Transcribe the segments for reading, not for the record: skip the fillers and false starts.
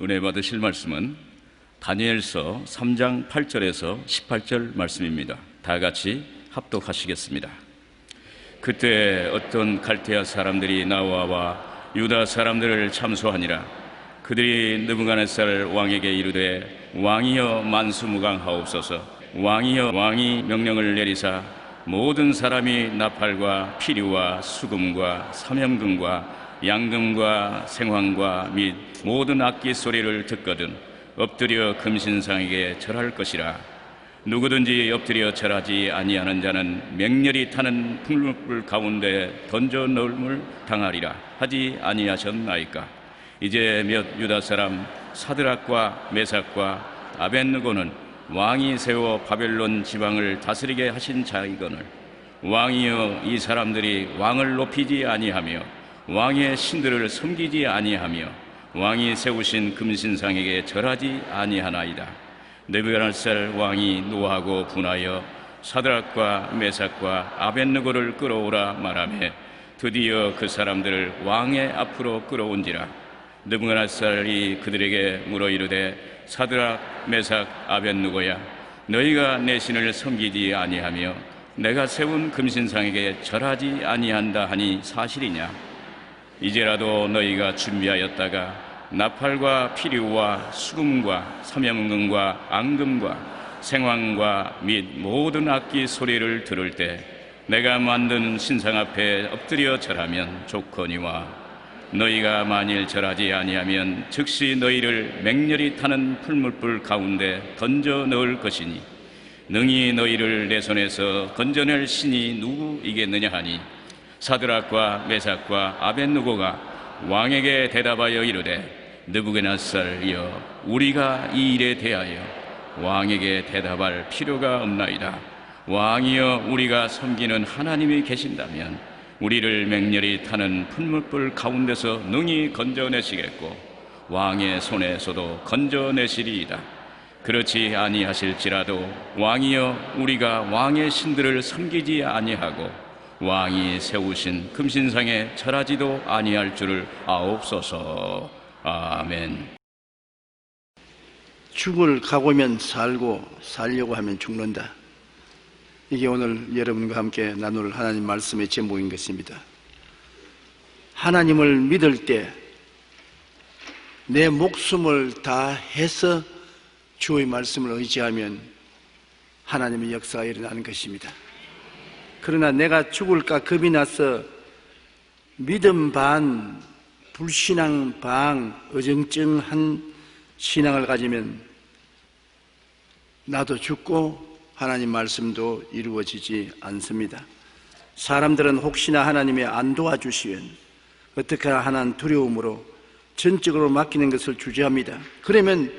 은혜 받으실 말씀은 다니엘서 3장 8절에서 18절 말씀입니다. 다 같이 합독하시겠습니다. 그때 어떤 갈대아 사람들이 나와와 유다 사람들을 참소하니라. 그들이 느부갓네살 왕에게 이르되 왕이여 만수무강하옵소서. 왕이여 왕이 명령을 내리사 모든 사람이 나팔과 피류와 수금과 삼형금과 양금과 생황과 및 모든 악기 소리를 듣거든 엎드려 금신상에게 절할 것이라. 누구든지 엎드려 절하지 아니하는 자는 맹렬히 타는 풀무불 가운데 던져 넣음을 당하리라 하지 아니하셨나이까. 이제 몇 유다 사람 사드락과 메삭과 아벳느고는 왕이 세워 바벨론 지방을 다스리게 하신 자이거늘 왕이여 이 사람들이 왕을 높이지 아니하며 왕의 신들을 섬기지 아니하며 왕이 세우신 금신상에게 절하지 아니하나이다. 느부갓네살 왕이 노하고 분하여 사드락과 메삭과 아벳느고를 끌어오라 말하며 드디어 그 사람들을 왕의 앞으로 끌어온지라. 느부갓네살이 그들에게 물어 이르되 사드락 메삭 아벳느고야, 너희가 내 신을 섬기지 아니하며 내가 세운 금신상에게 절하지 아니한다 하니 사실이냐? 이제라도 너희가 준비하였다가 나팔과 피류와 수금과 삼형금과 앙금과 생황과 및 모든 악기 소리를 들을 때 내가 만든 신상 앞에 엎드려 절하면 좋거니와 너희가 만일 절하지 아니하면 즉시 너희를 맹렬히 타는 풀무불 가운데 던져 넣을 것이니 능히 너희를 내 손에서 건져낼 신이 누구이겠느냐 하니 사드락과 메삭과 아벳느고가 왕에게 대답하여 이르되 느부갓네살이여, 우리가 이 일에 대하여 왕에게 대답할 필요가 없나이다. 왕이여, 우리가 섬기는 하나님이 계신다면 우리를 맹렬히 타는 풀무불 가운데서 능히 건져내시겠고 왕의 손에서도 건져내시리이다. 그렇지 아니하실지라도 왕이여, 우리가 왕의 신들을 섬기지 아니하고 왕이 세우신 금신상에 절하지도 아니할 줄을 아옵소서. 아멘. 죽을 각오면 살고 살려고 하면 죽는다. 이게 오늘 여러분과 함께 나눌 하나님 말씀의 제목인 것입니다. 하나님을 믿을 때 내 목숨을 다해서 주의 말씀을 의지하면 하나님의 역사가 일어나는 것입니다. 그러나 내가 죽을까 겁이 나서 믿음 반, 불신앙 반, 어정쩡한 신앙을 가지면 나도 죽고 하나님 말씀도 이루어지지 않습니다. 사람들은 혹시나 하나님이 안 도와주시면 어떻게 하나 두려움으로 전적으로 맡기는 것을 주저합니다. 그러면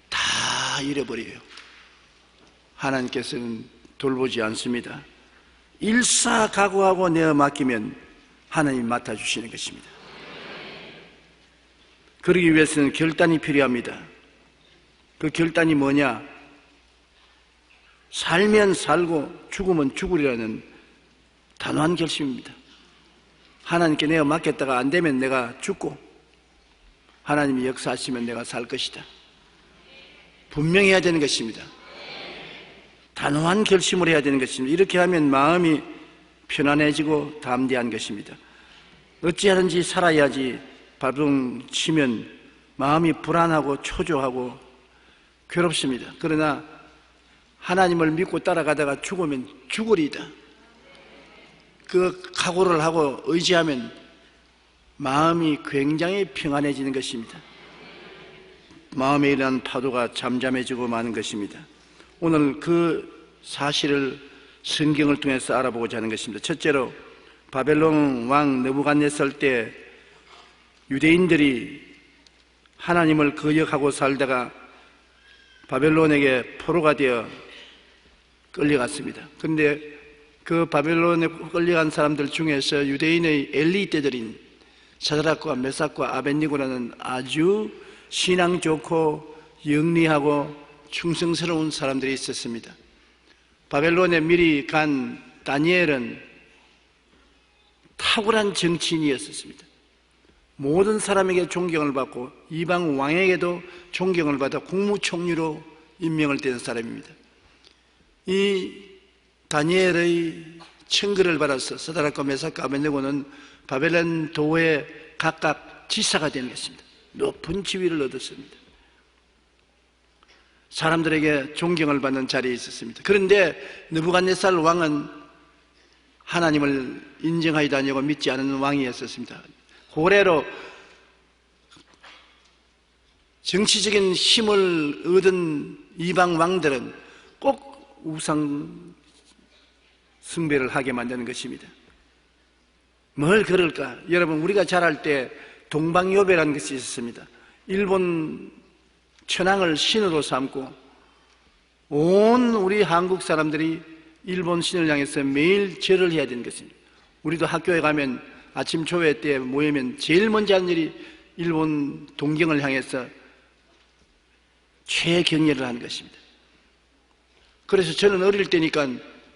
다 잃어버려요. 하나님께서는 돌보지 않습니다. 일사각오하고 내어 맡기면 하나님이 맡아주시는 것입니다. 그러기 위해서는 결단이 필요합니다. 그 결단이 뭐냐? 살면 살고 죽으면 죽으리라는 단호한 결심입니다. 하나님께 내가 맡겼다가 안 되면 내가 죽고 하나님이 역사하시면 내가 살 것이다. 분명히 해야 되는 것입니다. 단호한 결심을 해야 되는 것입니다. 이렇게 하면 마음이 편안해지고 담대한 것입니다. 어찌하든지 살아야지 발버둥 치면 마음이 불안하고 초조하고 괴롭습니다. 그러나 하나님을 믿고 따라가다가 죽으면 죽으리이다. 그 각오를 하고 의지하면 마음이 굉장히 평안해지는 것입니다. 마음에 일어난 파도가 잠잠해지고 마는 것입니다. 오늘 그 사실을 성경을 통해서 알아보고자 하는 것입니다. 첫째로 바벨론 왕 느부갓네살 때 유대인들이 하나님을 거역하고 살다가 바벨론에게 포로가 되어 끌려갔습니다. 그런데 그 바벨론에 끌려간 사람들 중에서 유대인의 엘리트들인 사드락과 메삭과 아벳니고라는 아주 신앙 좋고 영리하고 충성스러운 사람들이 있었습니다. 바벨론에 미리 간 다니엘은 탁월한 정치인이었습니다. 모든 사람에게 존경을 받고 이방 왕에게도 존경을 받아 국무총리로 임명을 된 사람입니다. 이 다니엘의 청글을 받아서 사드락과 메삭과 아벳네고는 바벨론 도에 각각 지사가 되는 것입니다. 높은 지위를 얻었습니다. 사람들에게 존경을 받는 자리에 있었습니다. 그런데 느부갓네살 왕은 하나님을 인정하지도 아니하고 믿지 않은 왕이었습니다. 고래로 정치적인 힘을 얻은 이방 왕들은 꼭 우상 숭배를 하게 만드는 것입니다. 뭘 그럴까? 여러분, 우리가 자랄 때 동방요배라는 것이 있었습니다. 일본 천황을 신으로 삼고 온 우리 한국 사람들이 일본 신을 향해서 매일 절을 해야 되는 것입니다. 우리도 학교에 가면 아침 조회 때 모이면 제일 먼저 하는 일이 일본 동경을 향해서 최경례를 하는 것입니다. 그래서 저는 어릴 때니까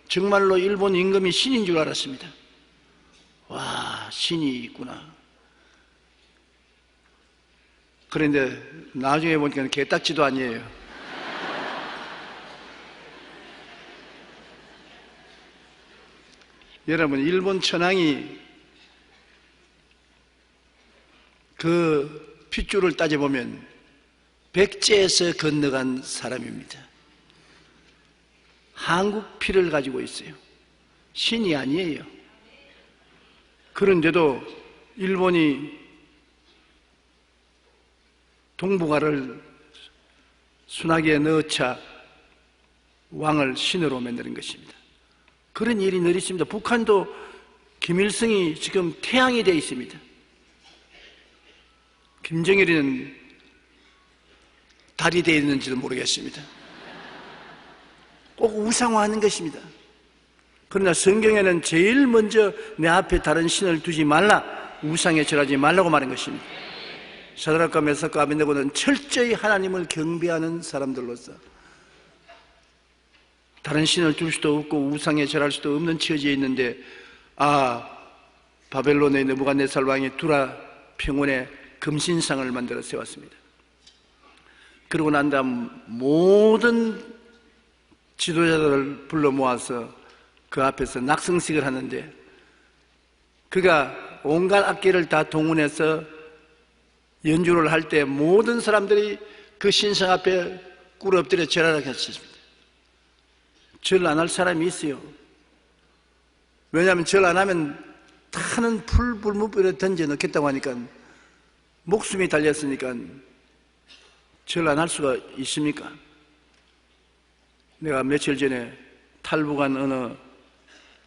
정말로 일본 임금이 신인 줄 알았습니다. 와, 신이 있구나. 그런데 나중에 보니까 개딱지도 아니에요. 여러분, 일본 천황이 그 핏줄을 따져보면 백제에서 건너간 사람입니다. 한국 피를 가지고 있어요. 신이 아니에요. 그런데도 일본이 동북아를 순하게 넣자 왕을 신으로 만드는 것입니다. 그런 일이 늘 있습니다. 북한도 김일성이 지금 태양이 되어 있습니다. 김정일이는 달이 되어 있는지도 모르겠습니다. 꼭 우상화하는 것입니다. 그러나 성경에는 제일 먼저 내 앞에 다른 신을 두지 말라, 우상에 절하지 말라고 말한 것입니다. 사드락과 메삭과 아벳네고는 철저히 하나님을 경배하는 사람들로서 다른 신을 둘 수도 없고 우상에 절할 수도 없는 처지에 있는데, 바벨론의 느부갓네살 왕이 두라 평원에 금신상을 만들어 세웠습니다. 그러고 난 다음 모든 지도자들을 불러 모아서 그 앞에서 낙성식을 하는데, 그가 온갖 악기를 다 동원해서 연주를 할 때 모든 사람들이 그 신상 앞에 꿇어 엎드려 절하라고 했습니다. 절 안 할 사람이 있어요. 왜냐하면 절 안 하면 타는 풀불무불에 던져 넣겠다고 하니까, 목숨이 달렸으니까 절 안 할 수가 있습니까? 내가 며칠 전에 탈북한 어느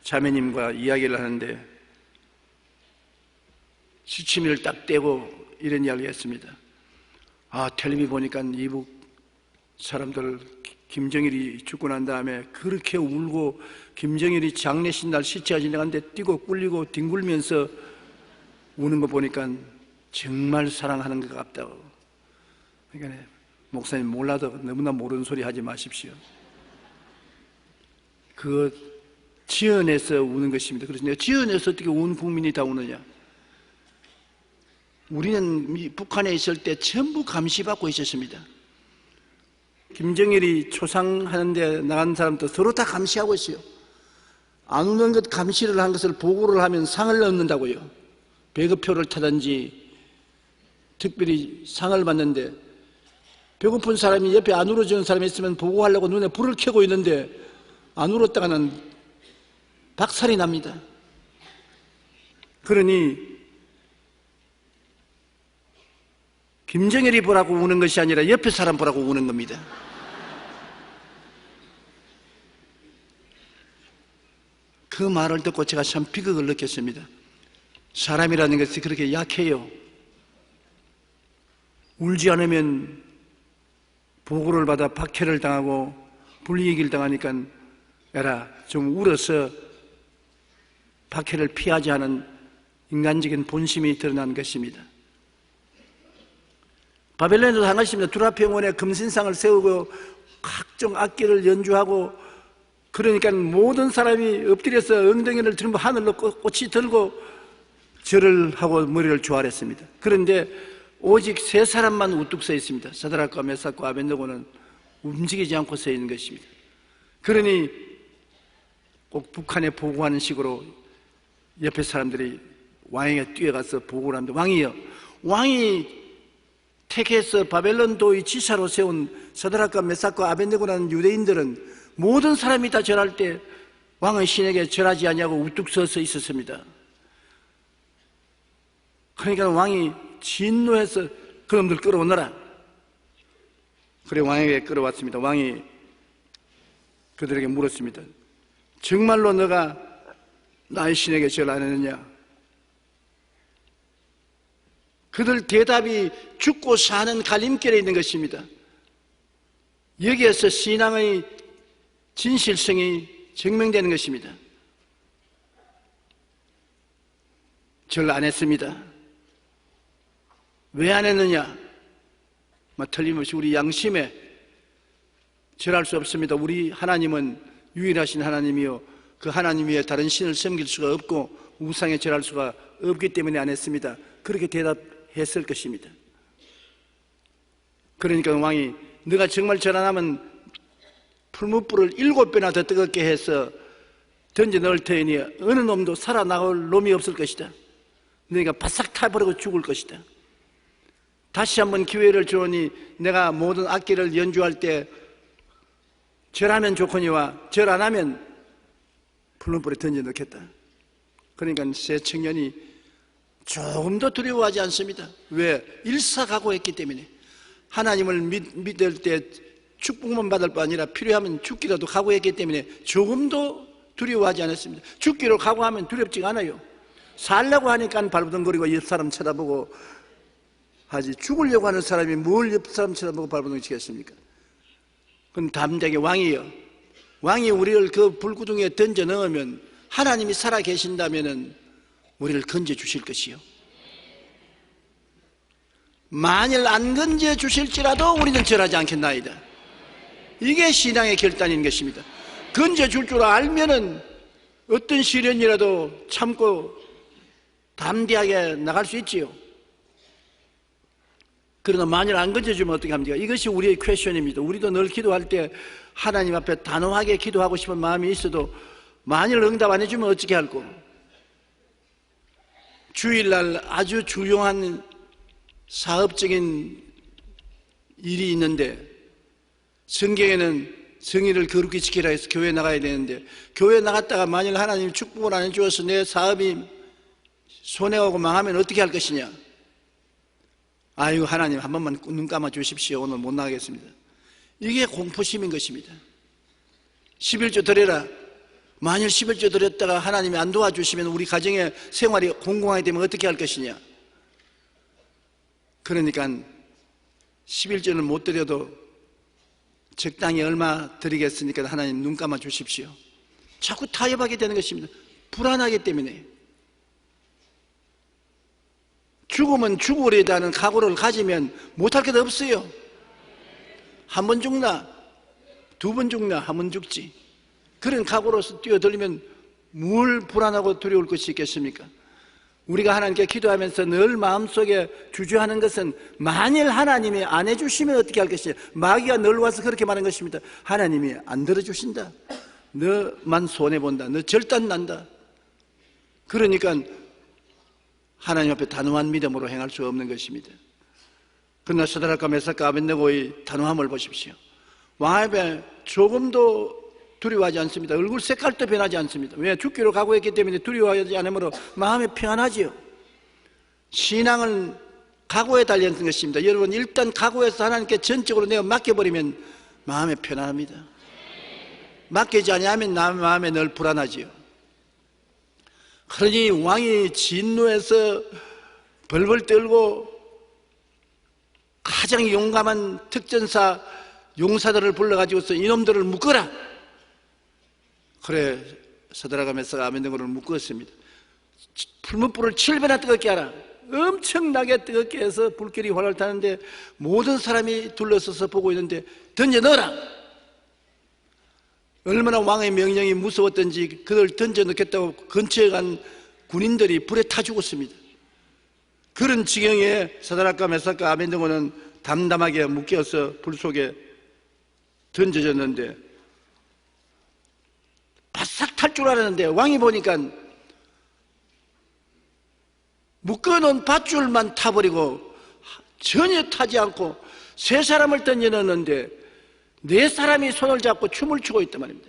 자매님과 이야기를 하는데 시치미를 딱 떼고 이런 이야기를 했습니다. 텔레비 보니까 이북 사람들 김정일이 죽고 난 다음에 그렇게 울고 김정일이 장례식 날 시체가 지나가는데 뛰고 꿀리고 뒹굴면서 우는 거 보니까 정말 사랑하는 것 같다고. 그러니까 목사님, 몰라도 너무나 모르는 소리 하지 마십시오. 그 지연해서 우는 것입니다. 그래서 내가 지연해서 어떻게 온 국민이 다 우느냐? 우리는 북한에 있을 때 전부 감시받고 있었습니다. 김정일이 초상하는데 나간 사람도 서로 다 감시하고 있어요. 안 우는 것 감시를 한 것을 보고를 하면 상을 얻는다고요. 배급표를 타든지 특별히 상을 받는데, 배고픈 사람이 옆에 안 울어주는 사람이 있으면 보고하려고 눈에 불을 켜고 있는데 안 울었다가는 박살이 납니다. 그러니 김정일이 보라고 우는 것이 아니라 옆에 사람 보라고 우는 겁니다. 그 말을 듣고 제가 참 비극을 느꼈습니다. 사람이라는 것이 그렇게 약해요. 울지 않으면 보고를 받아 박해를 당하고 불이익을 당하니까 에라, 좀 울어서 박해를 피하지 않은 인간적인 본심이 드러난 것입니다. 바벨론에도 한 것입니다. 두라 평원에 금신상을 세우고 각종 악기를 연주하고, 그러니까 모든 사람이 엎드려서 엉덩이를 들고 하늘로 꽃이 들고 절을 하고 머리를 조아렸습니다. 그런데 오직 세 사람만 우뚝 서 있습니다. 사드락과 메삭과 아벳느고는 움직이지 않고 서 있는 것입니다. 그러니 꼭 북한에 보고하는 식으로 옆에 사람들이 왕에게 뛰어가서 보고를 합니다. 왕이여, 왕이 택해서 바벨론 도의 지사로 세운 사드락과 메삭과 아벳느고라는 유대인들은 모든 사람이 다 절할 때 왕의 신에게 절하지 않냐고 우뚝 서서 있었습니다. 그러니까 왕이 진노해서 그놈들 끌어오너라. 그래 왕에게 끌어왔습니다. 왕이 그들에게 물었습니다. 정말로 너가 나의 신에게 절 안 했느냐? 그들 대답이 죽고 사는 갈림길에 있는 것입니다. 여기에서 신앙의 진실성이 증명되는 것입니다. 절 안 했습니다. 왜 안 했느냐? 틀림없이 우리 양심에 절할 수 없습니다. 우리 하나님은 유일하신 하나님이요, 그 하나님 위에 다른 신을 섬길 수가 없고 우상에 절할 수가 없기 때문에 안 했습니다. 그렇게 대답했을 것입니다. 그러니까 왕이 네가 정말 절 안 하면 풀무불을 7배나 더 뜨겁게 해서 던져 넣을 터이니 어느 놈도 살아나올 놈이 없을 것이다. 너희가 바싹 타버리고 죽을 것이다. 다시 한번 기회를 주오니 내가 모든 악기를 연주할 때 절하면 좋거니와 절 안 하면 풀무불에 던져 넣겠다. 그러니까 세 청년이 조금도 두려워하지 않습니다. 왜? 일사각오했기 때문에. 하나님을 믿을 때 축복만 받을 뿐 아니라 필요하면 죽기라도 각오했기 때문에 조금도 두려워하지 않았습니다. 죽기로 각오하면 두렵지가 않아요. 살려고 하니까 발버둥거리고 옆 사람 쳐다보고 하지, 죽으려고 하는 사람이 뭘 옆 사람 쳐다보고 발버둥 치겠습니까? 그럼 담대하게 왕이요, 왕이 우리를 그 불구덩이에 던져 넣으면 하나님이 살아 계신다면 우리를 건져 주실 것이요, 만일 안 건져 주실지라도 우리는 절하지 않겠나이다. 이게 신앙의 결단인 것입니다. 건져 줄 줄 알면은 어떤 시련이라도 참고 담대하게 나갈 수 있지요. 그러나 만일 안 건져주면 어떻게 합니까? 이것이 우리의 퀘션입니다. 우리도 늘 기도할 때 하나님 앞에 단호하게 기도하고 싶은 마음이 있어도 만일 응답 안 해주면 어떻게 할꼬? 주일날 아주 중요한 사업적인 일이 있는데 성경에는 성의를 거룩히 지키라 해서 교회 나가야 되는데 교회 나갔다가 만일 하나님이 축복을 안 해주어서 내 사업이 손해가고 망하면 어떻게 할 것이냐? 아이고 하나님 한 번만 눈 감아 주십시오. 오늘 못 나가겠습니다. 이게 공포심인 것입니다. 11조 드려라. 만일 11조 드렸다가 하나님이 안 도와주시면 우리 가정의 생활이 공공하게 되면 어떻게 할 것이냐? 그러니까 11조는 못 드려도 적당히 얼마 드리겠으니까 하나님 눈 감아 주십시오. 자꾸 타협하게 되는 것입니다. 불안하기 때문에. 죽으면 죽으리라는 각오를 가지면 못할 게 없어요. 한 번 죽나, 두 번 죽나, 한 번 죽지. 그런 각오로서 뛰어들면 뭘 불안하고 두려울 것이 있겠습니까? 우리가 하나님께 기도하면서 늘 마음속에 주저하는 것은 만일 하나님이 안 해주시면 어떻게 할 것이냐. 마귀가 늘 와서 그렇게 말하는 것입니다. 하나님이 안 들어주신다. 너만 손해본다. 너 절단난다. 그러니까 하나님 앞에 단호한 믿음으로 행할 수 없는 것입니다. 그러나 사드락과 메삭과 아벳느고의 단호함을 보십시오. 왕 앞에 조금도 두려워하지 않습니다. 얼굴 색깔도 변하지 않습니다. 왜? 죽기로 각오했기 때문에 두려워하지 않으므로 마음이 평안하지요. 신앙은 각오에 달려있는 것입니다. 여러분 일단 각오해서 하나님께 전적으로 내가 맡겨버리면 마음이 편안합니다. 맡기지 않으면 나 마음에 늘 불안하지요. 그러니 왕이 진노해서 벌벌 떨고 가장 용감한 특전사 용사들을 불러가지고서 이놈들을 묶어라. 그래 사드락과 메삭과 아벳느고를 묶었습니다. 풀무불을 7배나 뜨겁게 하라. 엄청나게 뜨겁게 해서 불길이 활활 타는데 모든 사람이 둘러서서 보고 있는데 던져 넣어라. 얼마나 왕의 명령이 무서웠던지 그들 던져 넣겠다고 근처에 간 군인들이 불에 타 죽었습니다. 그런 지경에 사드락과 메삭과 아벤느고는 담담하게 묶여서 불 속에 던져졌는데 바싹 탈 줄 알았는데 왕이 보니까 묶어놓은 밧줄만 타버리고 전혀 타지 않고 세 사람을 던져넣었는데 네 사람이 손을 잡고 춤을 추고 있단 말입니다.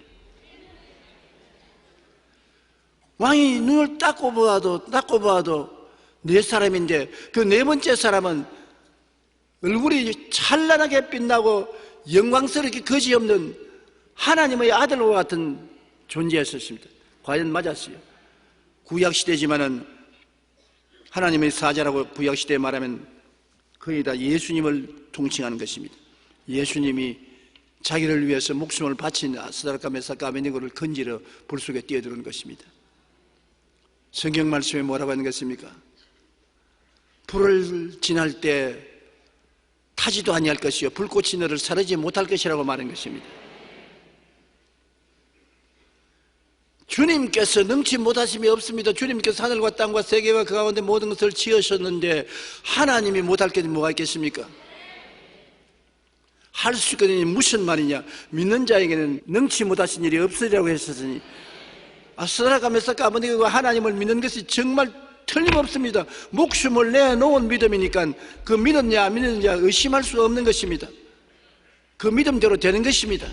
왕이 눈을 닦고 보아도 네 사람인데 그 네 번째 사람은 얼굴이 찬란하게 빛나고 영광스럽게 거지없는 하나님의 아들과 같은 존재였습니다. 과연 맞았어요. 구약시대지만은 하나님의 사자라고 구약시대에 말하면 거의 다 예수님을 통칭하는 것입니다. 예수님이 자기를 위해서 목숨을 바친 사드락과 메삭과 아벤느고를 건지러 불 속에 뛰어드는 것입니다. 성경 말씀에 뭐라고 하는 것입니까? 불을 지날 때 타지도 아니할 것이요 불꽃이 너를 사르지 못할 것이라고 말한 것입니다. 주님께서 능치 못하심이 없습니다. 주님께서 하늘과 땅과 세계와 그 가운데 모든 것을 지으셨는데 하나님이 못할 게 뭐가 있겠습니까? 할 수 있거든요. 무슨 말이냐? 믿는 자에게는 능치 못하신 일이 없으리라고 했었으니 사드락과 메삭과 아벤느고가 하나님을 믿는 것이 정말 틀림없습니다. 목숨을 내놓은 믿음이니까 그 믿었냐 안 믿었냐 의심할 수 없는 것입니다. 그 믿음대로 되는 것입니다.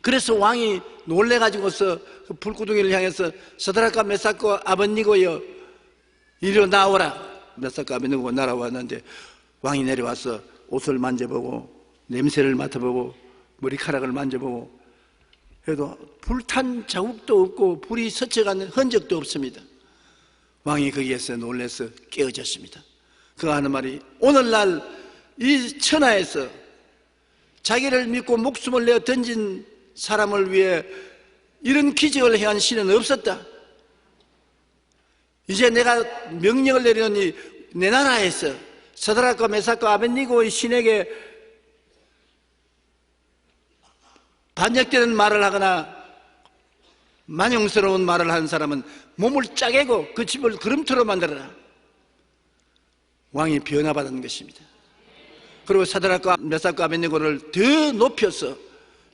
그래서 왕이 놀래가지고서 그 불구덩이를 향해서 사드락과 메삭과 아벤느고여 이리로 나오라. 메삭과 아벤느고가 날아왔는데 왕이 내려와서 옷을 만져보고 냄새를 맡아보고 머리카락을 만져보고 해도 불탄 자국도 없고 불이 스쳐가는 흔적도 없습니다. 왕이 거기에서 놀라서 깨어졌습니다. 그가 하는 말이 오늘날 이 천하에서 자기를 믿고 목숨을 내어 던진 사람을 위해 이런 기적을 행한 신은 없었다. 이제 내가 명령을 내리노니 내 나라에서 사드락과 메삭과 아벤느고의 신에게 반역되는 말을 하거나 만용스러운 말을 하는 사람은 몸을 짜개고 그 집을 그림토로 만들어라. 왕이 변화받은 것입니다. 그리고 사드락과 메삭과 아벤느고를 더 높여서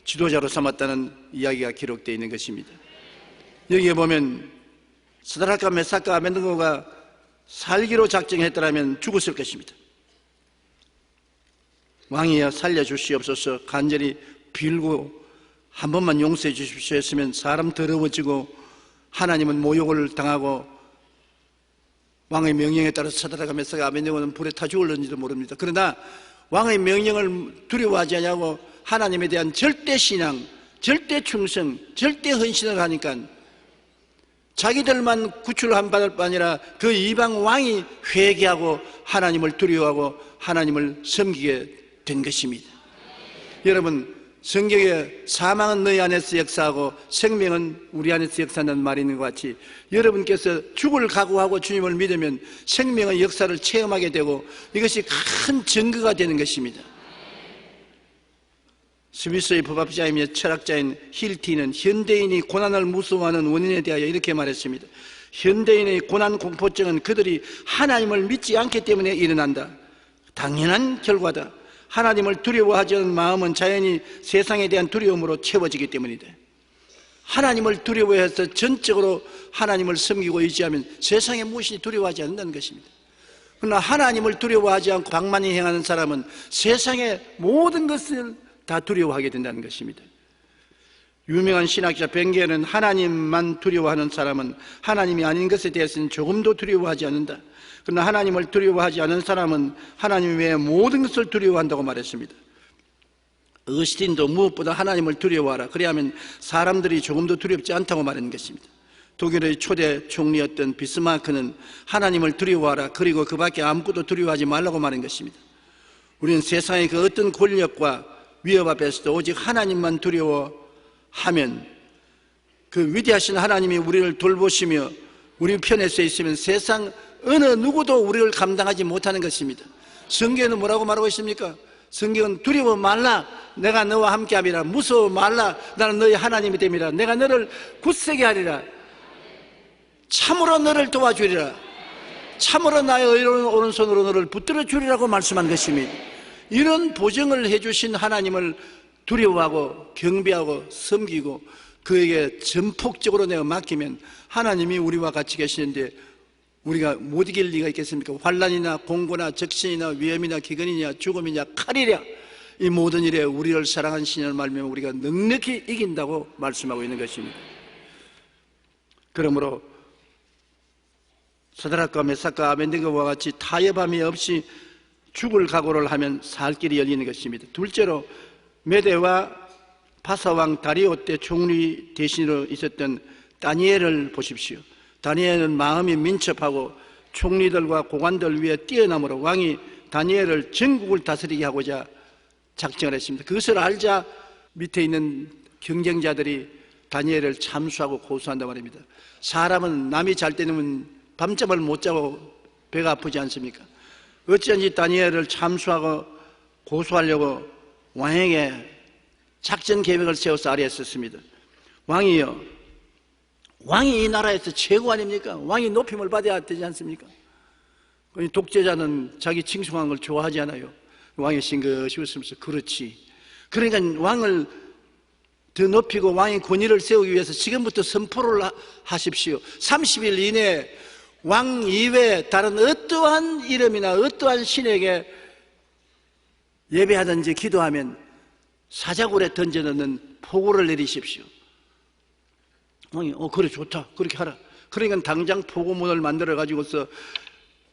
지도자로 삼았다는 이야기가 기록되어 있는 것입니다. 여기에 보면 사드락과 메삭과 아벤느고가 살기로 작정했더라면 죽었을 것입니다. 왕이여 살려주시옵소서 간절히 빌고 한 번만 용서해 주십시오 했으면 사람 더러워지고 하나님은 모욕을 당하고 왕의 명령에 따라서 사드락과 메삭과 아벤느고는 불에 타 죽을는지도 모릅니다. 그러나 왕의 명령을 두려워하지 않냐고 하나님에 대한 절대 신앙, 절대 충성, 절대 헌신을 하니까 자기들만 구출한 받을 뿐 아니라 그 이방 왕이 회개하고 하나님을 두려워하고 하나님을 섬기게 된 것입니다. 여러분, 성경에 사망은 너희 안에서 역사하고 생명은 우리 안에서 역사한다는 말이 있는 것 같이 여러분께서 죽을 각오하고 주님을 믿으면 생명의 역사를 체험하게 되고 이것이 큰 증거가 되는 것입니다. 스위스의 법학자이며 철학자인 힐티는 현대인이 고난을 무서워하는 원인에 대하여 이렇게 말했습니다. 현대인의 고난 공포증은 그들이 하나님을 믿지 않기 때문에 일어난다. 당연한 결과다. 하나님을 두려워하지 않는 마음은 자연히 세상에 대한 두려움으로 채워지기 때문이다. 하나님을 두려워해서 전적으로 하나님을 섬기고 의지하면 세상에 무엇이 두려워하지 않는다는 것입니다. 그러나 하나님을 두려워하지 않고 방만히 행하는 사람은 세상의 모든 것을 다 두려워하게 된다는 것입니다. 유명한 신학자 벵게는 하나님만 두려워하는 사람은 하나님이 아닌 것에 대해서는 조금도 두려워하지 않는다. 그러나 하나님을 두려워하지 않는 사람은 하나님 외에 모든 것을 두려워한다고 말했습니다. 어스틴도 무엇보다 하나님을 두려워하라. 그래야만 사람들이 조금도 두렵지 않다고 말하는 것입니다. 독일의 초대 총리였던 비스마크는 하나님을 두려워하라. 그리고 그 밖에 아무것도 두려워하지 말라고 말한 것입니다. 우리는 세상의 그 어떤 권력과 위협 앞에서도 오직 하나님만 두려워하면 그 위대하신 하나님이 우리를 돌보시며 우리 편에 서 있으면 세상 어느 누구도 우리를 감당하지 못하는 것입니다. 성경에는 뭐라고 말하고 있습니까? 성경은 두려워 말라. 내가 너와 함께함이라. 무서워 말라. 나는 너희 하나님이 됨이라. 내가 너를 굳세게 하리라. 참으로 너를 도와주리라. 참으로 나의 의로운 오른손으로 너를 붙들어 주리라고 말씀한 것입니다. 이런 보증을 해주신 하나님을 두려워하고 경배하고 섬기고 그에게 전폭적으로 내가 맡기면 하나님이 우리와 같이 계시는데 우리가 못 이길 리가 있겠습니까? 환난이나 공고나 적신이나 위험이나 기근이냐 죽음이냐 칼이랴 이 모든 일에 우리를 사랑한 신을 말미암아 우리가 넉넉히 이긴다고 말씀하고 있는 것입니다. 그러므로 사드락과 메삭과 아벤느고와 같이 타협함이 없이 죽을 각오를 하면 살 길이 열리는 것입니다. 둘째로 메대와 바사왕 다리오 때 총리 대신으로 있었던 다니엘을 보십시오. 다니엘은 마음이 민첩하고 총리들과 고관들 위에 뛰어남으로 왕이 다니엘을 전국을 다스리게 하고자 작정을 했습니다. 그것을 알자 밑에 있는 경쟁자들이 다니엘을 참수하고 고소한단 말입니다. 사람은 남이 잘 때는 밤잠을 못 자고 배가 아프지 않습니까? 어찌한지 다니엘을 참수하고 고소하려고 왕에게 작전 계획을 세워서 아뢰었습니다. 왕이요, 왕이 이 나라에서 최고 아닙니까? 왕이 높임을 받아야 되지 않습니까? 독재자는 자기 칭송한 걸 좋아하지 않아요. 왕이 싱긋이 웃으면서 그렇지. 그러니까 왕을 더 높이고 왕의 권위를 세우기 위해서 지금부터 선포를 하십시오. 30일 이내에 왕 이외에 다른 어떠한 이름이나 어떠한 신에게 예배하든지 기도하면 사자굴에 던져넣는 포고를 내리십시오. 왕이 그래 좋다 그렇게 하라. 그러니까 당장 포고문을 만들어 가지고서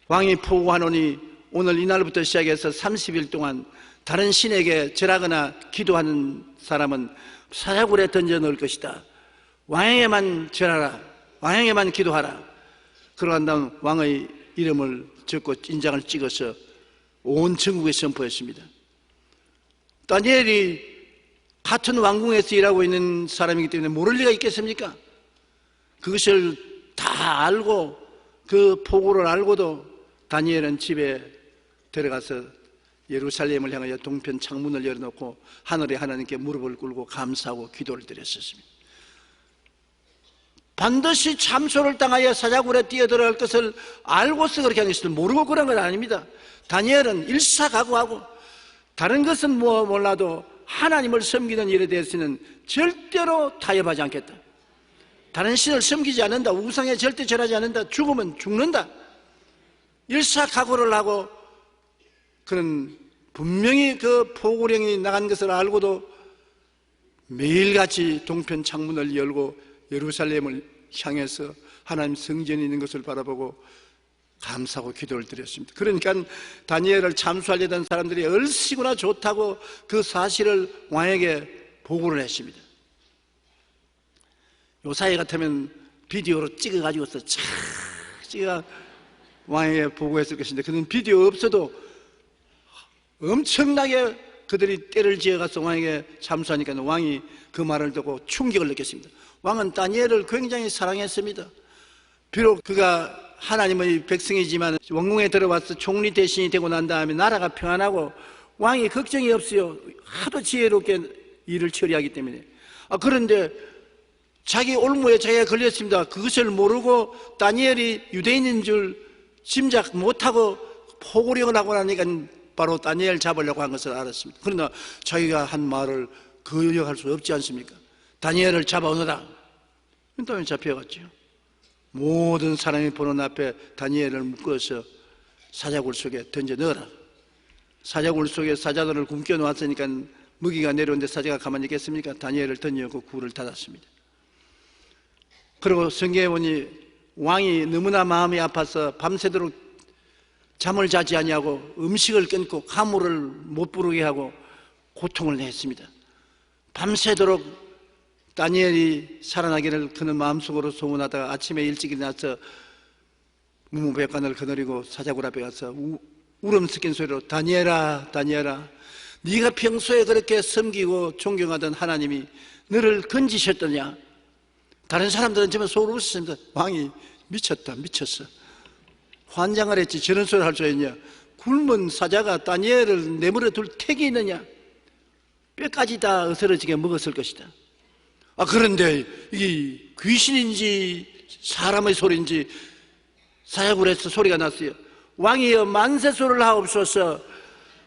왕이 포고하노니 오늘 이날부터 시작해서 30일 동안 다른 신에게 절하거나 기도하는 사람은 사자굴에 던져 넣을 것이다. 왕에게만 절하라. 왕에게만 기도하라. 그러한 다음 왕의 이름을 적고 인장을 찍어서 온 전국에 선포했습니다. 다니엘이 같은 왕궁에서 일하고 있는 사람이기 때문에 모를 리가 있겠습니까? 그것을 다 알고 그 포고를 알고도 다니엘은 집에 들어가서 예루살렘을 향하여 동편 창문을 열어놓고 하늘의 하나님께 무릎을 꿇고 감사하고 기도를 드렸었습니다. 반드시 참소를 당하여 사자굴에 뛰어들어갈 것을 알고서 그렇게 하는 것을 모르고 그런 건 아닙니다. 다니엘은 일사각오하고 다른 것은 몰라도 하나님을 섬기는 일에 대해서는 절대로 타협하지 않겠다. 다른 신을 섬기지 않는다. 우상에 절대 절하지 않는다. 죽으면 죽는다. 일사각오를 하고 그는 분명히 그 포고령이 나간 것을 알고도 매일같이 동편 창문을 열고 예루살렘을 향해서 하나님 성전이 있는 것을 바라보고 감사하고 기도를 드렸습니다. 그러니까 다니엘을 참수하려던 사람들이 얼씨구나 좋다고 그 사실을 왕에게 보고를 했습니다. 요사이 같으면 비디오로 찍어가지고서 착 찍어 왕에게 보고했을 것인데 그는 비디오 없어도 엄청나게 그들이 때를 지어가서 왕에게 참수하니까 왕이 그 말을 듣고 충격을 느꼈습니다. 왕은 다니엘을 굉장히 사랑했습니다. 비록 그가 하나님의 백성이지만 왕궁에 들어와서 총리 대신이 되고 난 다음에 나라가 평안하고 왕이 걱정이 없어요. 하도 지혜롭게 일을 처리하기 때문에. 그런데 자기 올무에 자기가 걸렸습니다. 그것을 모르고 다니엘이 유대인인 줄 짐작 못하고 포고령을 하고 나니까 바로 다니엘 잡으려고 한 것을 알았습니다. 그러나 자기가 한 말을 거역할 수 없지 않습니까? 다니엘을 잡아오너라. 그다음에 잡혀갔죠. 모든 사람이 보는 앞에 다니엘을 묶어서 사자굴 속에 던져 넣어라. 사자굴 속에 사자들을 굶겨 놓았으니까 먹이가 내려오는데 사자가 가만히 있겠습니까? 다니엘을 던져놓고 굴을 닫았습니다. 그리고 성경에 보니 왕이 너무나 마음이 아파서 밤새도록 잠을 자지 아니하고 음식을 끊고 가물을 못 부르게 하고 고통을 냈습니다. 밤새도록 다니엘이 살아나기를 그는 마음속으로 소문하다가 아침에 일찍 일어나서 무무백관을 거느리고 사자굴 앞에 가서 울음 섞인 소리로 다니엘아 다니엘아 네가 평소에 그렇게 섬기고 존경하던 하나님이 너를 건지셨더냐. 다른 사람들은 정말 속으로 웃었습니다. 왕이 미쳤다 미쳤어. 환장을 했지 저런 소리를 할 수 있냐. 굶은 사자가 다니엘을 내버려 둘 택이 있느냐. 뼈까지 다 으스러지게 먹었을 것이다. 그런데 이게 귀신인지 사람의 소리인지 사자굴에서 소리가 났어요. 왕이여 만세소를 하옵소서.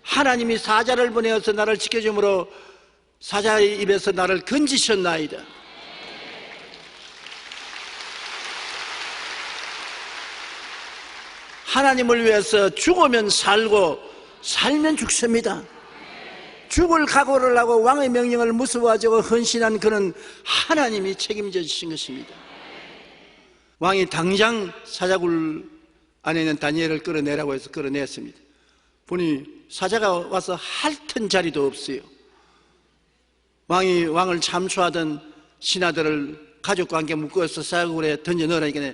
하나님이 사자를 보내어서 나를 지켜주므로 사자의 입에서 나를 건지셨나이다. 하나님을 위해서 죽으면 살고 살면 죽습니다. 죽을 각오를 하고 왕의 명령을 무서워하고 헌신한 그는 하나님이 책임져 주신 것입니다. 왕이 당장 사자굴 안에 있는 다니엘을 끌어내라고 해서 끌어냈습니다. 보니 사자가 와서 핥은 자리도 없어요. 왕을 참수하던 신하들을 가족과 함께 묶어서 사자굴에 던져 넣으라니까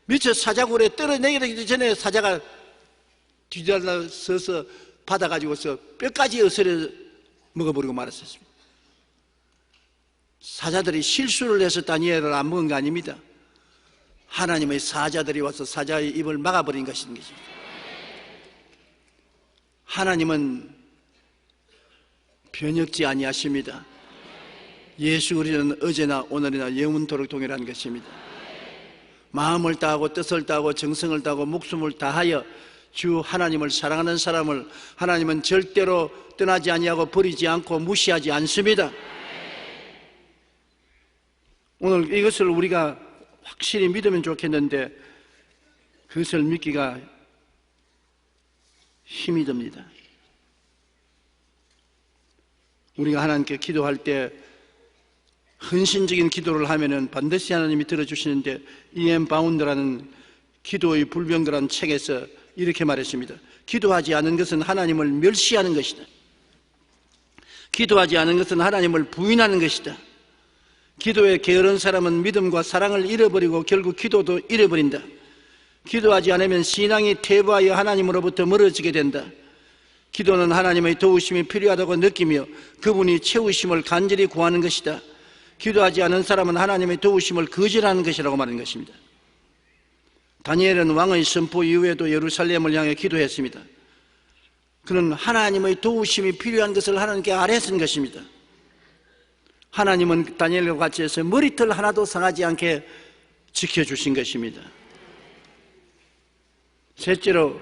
미처 사자굴에 떨어내기 전에 사자가 뒤달라서서 받아가지고서 뼈까지 어스려 먹어버리고 말았습니다. 사자들이 실수를 해서 다니엘을 안 먹은 거 아닙니다. 하나님의 사자들이 와서 사자의 입을 막아버린 것인 것입니다. 하나님은 변혁지 아니하십니다. 예수 그리스도는 어제나 오늘이나 영원토록 동일한 것입니다. 마음을 다하고 뜻을 다하고 정성을 다하고 목숨을 다하여 주 하나님을 사랑하는 사람을 하나님은 절대로 떠나지 아니하고 버리지 않고 무시하지 않습니다. 오늘 이것을 우리가 확실히 믿으면 좋겠는데 그것을 믿기가 힘이 듭니다. 우리가 하나님께 기도할 때 헌신적인 기도를 하면은 반드시 하나님이 들어주시는데 E.M. 바운드라는 기도의 불병거라는 책에서 이렇게 말했습니다. 기도하지 않은 것은 하나님을 멸시하는 것이다. 기도하지 않은 것은 하나님을 부인하는 것이다. 기도에 게으른 사람은 믿음과 사랑을 잃어버리고 결국 기도도 잃어버린다. 기도하지 않으면 신앙이 퇴보하여 하나님으로부터 멀어지게 된다. 기도는 하나님의 도우심이 필요하다고 느끼며 그분이 채우심을 간절히 구하는 것이다. 기도하지 않은 사람은 하나님의 도우심을 거절하는 것이라고 말하는 것입니다. 다니엘은 왕의 선포 이후에도 예루살렘을 향해 기도했습니다. 그는 하나님의 도우심이 필요한 것을 하나님께 아뢰은 것입니다. 하나님은 다니엘과 같이 해서 머리털 하나도 상하지 않게 지켜주신 것입니다. 셋째로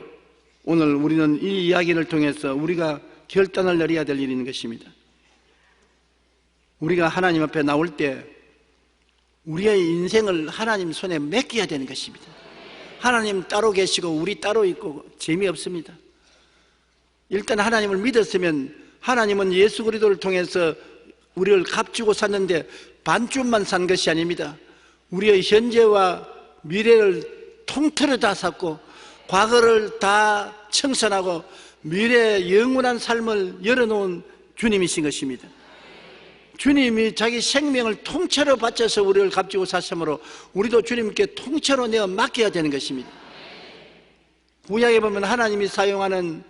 오늘 우리는 이 이야기를 통해서 우리가 결단을 내려야 될 일이 있는 것입니다. 우리가 하나님 앞에 나올 때 우리의 인생을 하나님 손에 맡겨야 되는 것입니다. 하나님 따로 계시고 우리 따로 있고 재미없습니다. 일단 하나님을 믿었으면 하나님은 예수 그리스도를 통해서 우리를 값주고 샀는데 반쯤만 산 것이 아닙니다. 우리의 현재와 미래를 통틀어 다 샀고 과거를 다 청산하고 미래의 영원한 삶을 열어놓은 주님이신 것입니다. 주님이 자기 생명을 통째로 바쳐서 우리를 값지고 샀으므로 우리도 주님께 통째로 내어 맡겨야 되는 것입니다. 구약에 보면 하나님이 사용하는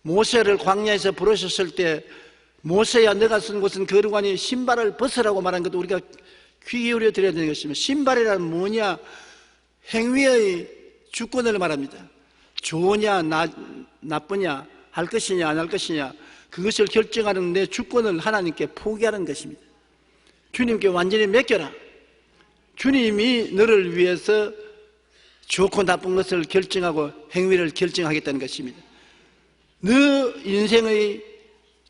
모세를 광야에서 부르셨을 때 모세야 너가 쓴 곳은 거룩하니 신발을 벗으라고 말한 것도 우리가 귀 기울여 드려야 되는 것입니다. 신발이란 뭐냐? 행위의 주권을 말합니다. 좋으냐 나쁘냐 할 것이냐 안 할 것이냐 그것을 결정하는 내 주권을 하나님께 포기하는 것입니다. 주님께 완전히 맡겨라. 주님이 너를 위해서 좋고 나쁜 것을 결정하고 행위를 결정하겠다는 것입니다. 너 인생의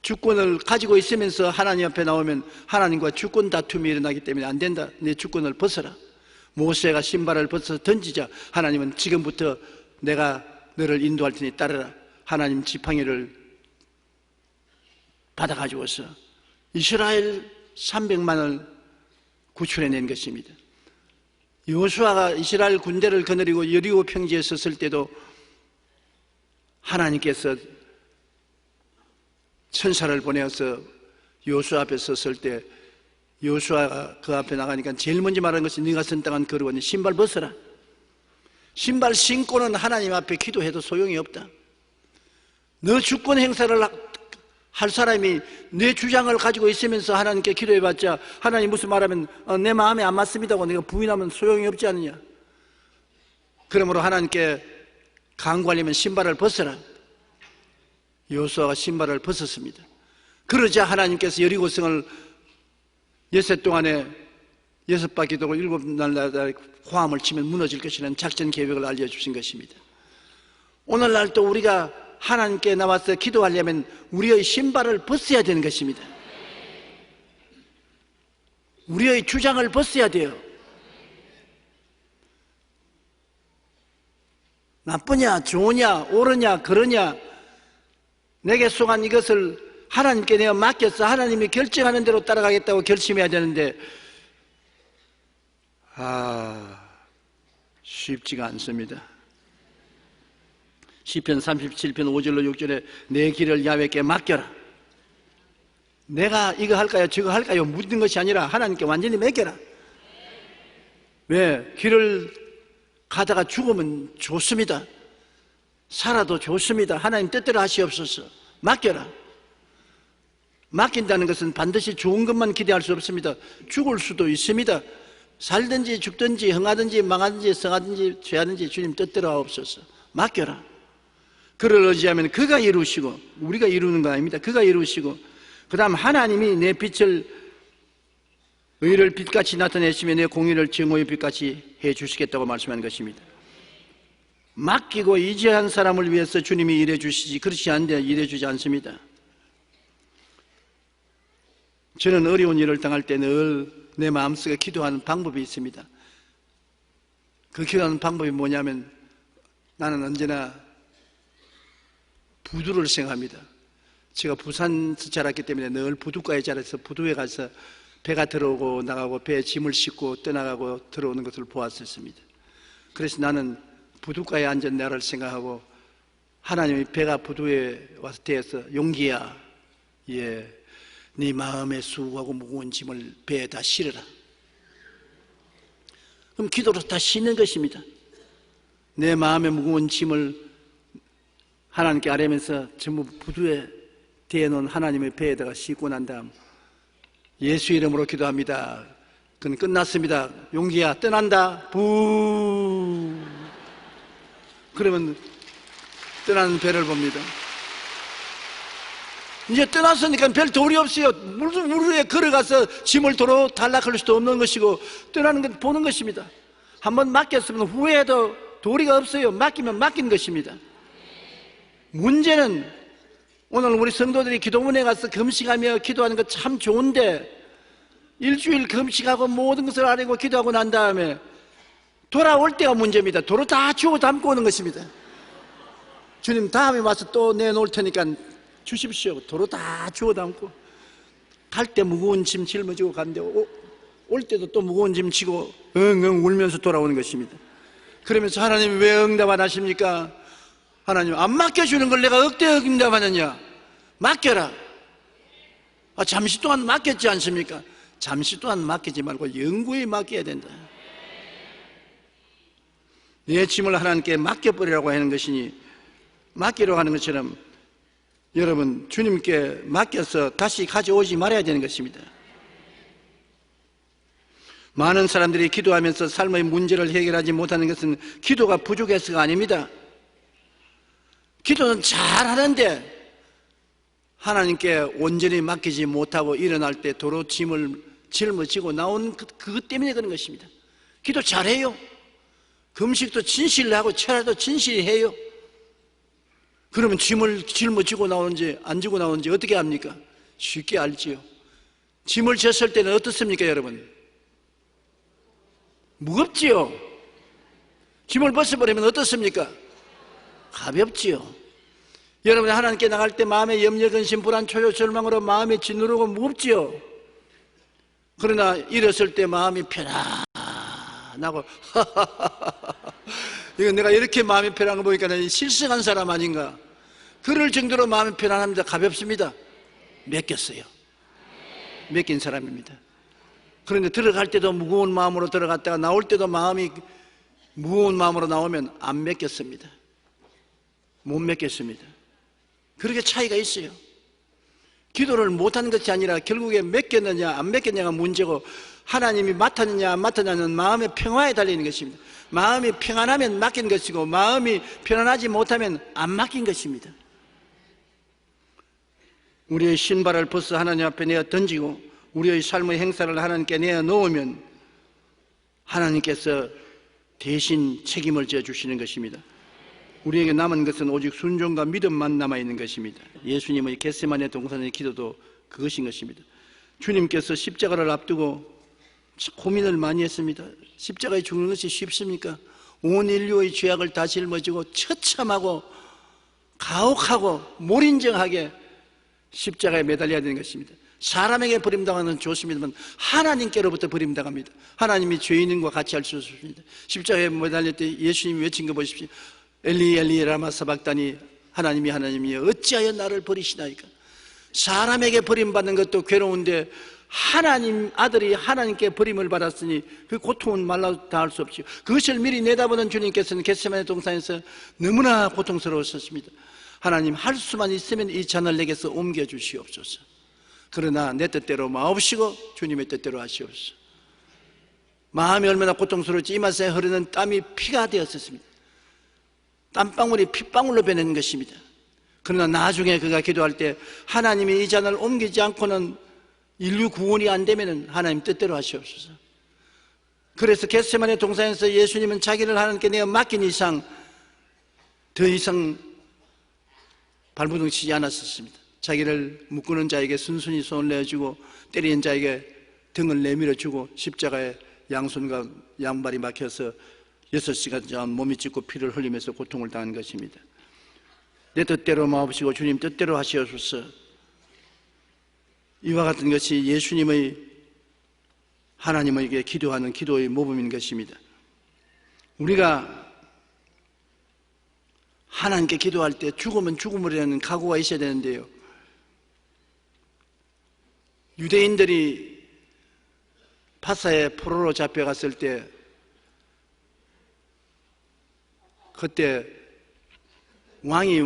주권을 가지고 있으면서 하나님 앞에 나오면 하나님과 주권 다툼이 일어나기 때문에 안 된다. 내 주권을 벗어라. 모세가 신발을 벗어서 던지자 하나님은 지금부터 내가 너를 인도할 테니 따르라. 하나님 지팡이를 받아가지고서 이스라엘 300만을 구출해낸 것입니다. 여호수아가 이스라엘 군대를 거느리고 여리고 평지에 섰을 때도 하나님께서 천사를 보내어서 여호수아 앞에 섰을 때 여호수아가 그 앞에 나가니까 제일 먼저 말하는 것이 네가 선 땅은 거룩하니 신발 벗어라. 신발 신고는 하나님 앞에 기도해도 소용이 없다. 너 주권 행사를 할 사람이 내 주장을 가지고 있으면서 하나님께 기도해봤자 하나님 무슨 말하면 내 마음에 안 맞습니다고 내가 부인하면 소용이 없지 않느냐. 그러므로 하나님께 간구하려면 신발을 벗어라. 여호수아가 신발을 벗었습니다. 그러자 하나님께서 여리고성을 엿새 동안에 6바 기도고 7날 호함을 치면 무너질 것이라는 작전 계획을 알려주신 것입니다. 오늘날 또 우리가 하나님께 나와서 기도하려면 우리의 신발을 벗어야 되는 것입니다. 우리의 주장을 벗어야 돼요. 나쁘냐, 좋으냐, 옳으냐, 그러냐, 내게 속한 이것을 하나님께 내가 맡겼어. 하나님이 결정하는 대로 따라가겠다고 결심해야 되는데, 쉽지가 않습니다. 시편 37편 5절로 6절에 내 길을 야훼께 맡겨라. 내가 이거 할까요, 저거 할까요 묻는 것이 아니라 하나님께 완전히 맡겨라. 왜? 길을 가다가 죽으면 좋습니다. 살아도 좋습니다. 하나님 뜻대로 하시옵소서. 맡겨라. 맡긴다는 것은 반드시 좋은 것만 기대할 수 없습니다. 죽을 수도 있습니다. 살든지 죽든지 흥하든지 망하든지 성하든지 죄하든지 주님 뜻대로 하옵소서. 맡겨라. 그를 의지하면 그가 이루시고, 우리가 이루는 거 아닙니다. 그가 이루시고, 그 다음 하나님이 내 빛을, 의를 빛같이 나타내시며 내 공의를 증오의 빛같이 해주시겠다고 말씀한 것입니다. 맡기고 의지한 사람을 위해서 주님이 일해 주시지, 그렇지 않은데 일해 주지 않습니다. 저는 어려운 일을 당할 때 늘 내 마음속에 기도하는 방법이 있습니다. 그 기도하는 방법이 뭐냐면, 나는 언제나 부두를 생각합니다. 제가 부산에서 자랐기 때문에 늘 부두가에 자라서 부두에 가서 배가 들어오고 나가고 배에 짐을 싣고 떠나가고 들어오는 것을 보았었습니다. 그래서 나는 부두가에 앉은 나를 생각하고, 하나님이 배가 부두에 와서 대해서 용기야, 네 마음에 수고하고 무거운 짐을 배에다 실어라. 그럼 기도로 다 싣는 것입니다. 내 마음에 무거운 짐을 하나님께 아뢰면서 전부 부두에 대해놓은 하나님의 배에다가 싣고 난 다음, 예수 이름으로 기도합니다. 그건 끝났습니다. 용기야, 떠난다. 부. 그러면 떠나는 배를 봅니다. 이제 떠났으니까 별 도리 없어요. 물 위에 걸어가서 짐을 도로 탈락할 수도 없는 것이고, 떠나는 건 보는 것입니다. 한번 맡겼으면 후회해도 도리가 없어요. 맡기면 맡긴 것입니다. 문제는 오늘 우리 성도들이 기도문에 가서 금식하며 기도하는 것 참 좋은데, 일주일 금식하고 모든 것을 아뢰고 기도하고 난 다음에 돌아올 때가 문제입니다. 도로 다 주워 담고 오는 것입니다. 주님 다음에 와서 또 내놓을 테니까 주십시오. 도로 다 주워 담고, 갈 때 무거운 짐 짊어지고 가는데 올 때도 또 무거운 짐 지고 엉엉 울면서 돌아오는 것입니다. 그러면서 하나님 왜 응답 안 하십니까? 하나님 안 맡겨주는 걸 내가 억대 응답하느냐? 맡겨라. 잠시 동안 맡겼지 않습니까? 잠시 동안 맡기지 말고 영구히 맡겨야 된다. 내 짐을 하나님께 맡겨버리라고 하는 것이니, 맡기려고 하는 것처럼 여러분 주님께 맡겨서 다시 가져오지 말아야 되는 것입니다. 많은 사람들이 기도하면서 삶의 문제를 해결하지 못하는 것은 기도가 부족해서가 아닙니다. 기도는 잘하는데 하나님께 온전히 맡기지 못하고 일어날 때 도로 짐을 짊어지고 나온 그것 때문에 그런 것입니다. 기도 잘해요. 금식도 진실히 하고 철야도 진실히 해요. 그러면 짐을 짊어지고 나오는지 안 지고 나오는지 어떻게 합니까? 쉽게 알지요. 짐을 졌을 때는 어떻습니까, 여러분? 무겁지요. 짐을 벗어버리면 어떻습니까? 가볍지요. 여러분 하나님께 나갈 때 마음에 염려, 근심, 불안, 초조, 절망으로 마음이 짓누르고 무겁지요. 그러나 일었을 때 마음이 편안하고 이거 내가 이렇게 마음이 편한 거 보니까 실성한 사람 아닌가? 그럴 정도로 마음이 편안합니다. 가볍습니다. 맡겼어요. 맡긴 사람입니다. 그런데 들어갈 때도 무거운 마음으로 들어갔다가 나올 때도 마음이 무거운 마음으로 나오면 안 맡겼습니다. 못 맡겼습니다. 그렇게 차이가 있어요. 기도를 못한 것이 아니라 결국에 맡겼느냐 안 맡겼느냐가 문제고, 하나님이 맡았느냐 안 맡았느냐는 마음의 평화에 달리는 것입니다. 마음이 평안하면 맡긴 것이고, 마음이 편안하지 못하면 안 맡긴 것입니다. 우리의 신발을 벗어 하나님 앞에 내어 던지고 우리의 삶의 행사를 하나님께 내어 놓으면 하나님께서 대신 책임을 져 주시는 것입니다. 우리에게 남은 것은 오직 순종과 믿음만 남아있는 것입니다. 예수님의 겟세마네 동산의 기도도 그것인 것입니다. 주님께서 십자가를 앞두고 고민을 많이 했습니다. 십자가에 죽는 것이 쉽습니까? 온 인류의 죄악을 다 짊어지고 처참하고 가혹하고 몰인정하게 십자가에 매달려야 되는 것입니다. 사람에게 버림당하는 좋습니다만 하나님께로부터 버림당합니다. 하나님이 죄인과 같이 할 수 없습니다. 십자가에 매달릴 때 예수님이 외친 거 보십시오. 엘리 엘리 라마 사박다니, 하나님이 하나님이 어찌하여 나를 버리시나이까. 사람에게 버림받는 것도 괴로운데 하나님 아들이 하나님께 버림을 받았으니 그 고통은 말로 다 할 수 없지요. 그것을 미리 내다보는 주님께서는 겟세마네 동산에서 너무나 고통스러웠습니다. 하나님, 할 수만 있으면 이 잔을 내게서 옮겨주시옵소서. 그러나 내 뜻대로 마옵시고 주님의 뜻대로 하시옵소서. 마음이 얼마나 고통스러울지 이마에 흐르는 땀이 피가 되었습니다. 땀방울이 핏방울로 변하는 것입니다. 그러나 나중에 그가 기도할 때 하나님이 이 잔을 옮기지 않고는 인류 구원이 안 되면 하나님 뜻대로 하시옵소서. 그래서 겟세마네 동산에서 예수님은 자기를 하나님께 내가 맡긴 이상 더 이상 발버둥 치지 않았었습니다. 자기를 묶는 자에게 순순히 손을 내어주고 때리는 자에게 등을 내밀어주고 십자가에 양손과 양발이 막혀서 6시간 동안 몸이 찢고 피를 흘리면서 고통을 당한 것입니다. 내 뜻대로 마옵시고 주님 뜻대로 하시옵소서. 이와 같은 것이 예수님의 하나님에게 기도하는 기도의 모범인 것입니다. 우리가 하나님께 기도할 때 죽으면 죽음이라는 각오가 있어야 되는데요, 유대인들이 파사에 포로로 잡혀갔을 때 그때 왕이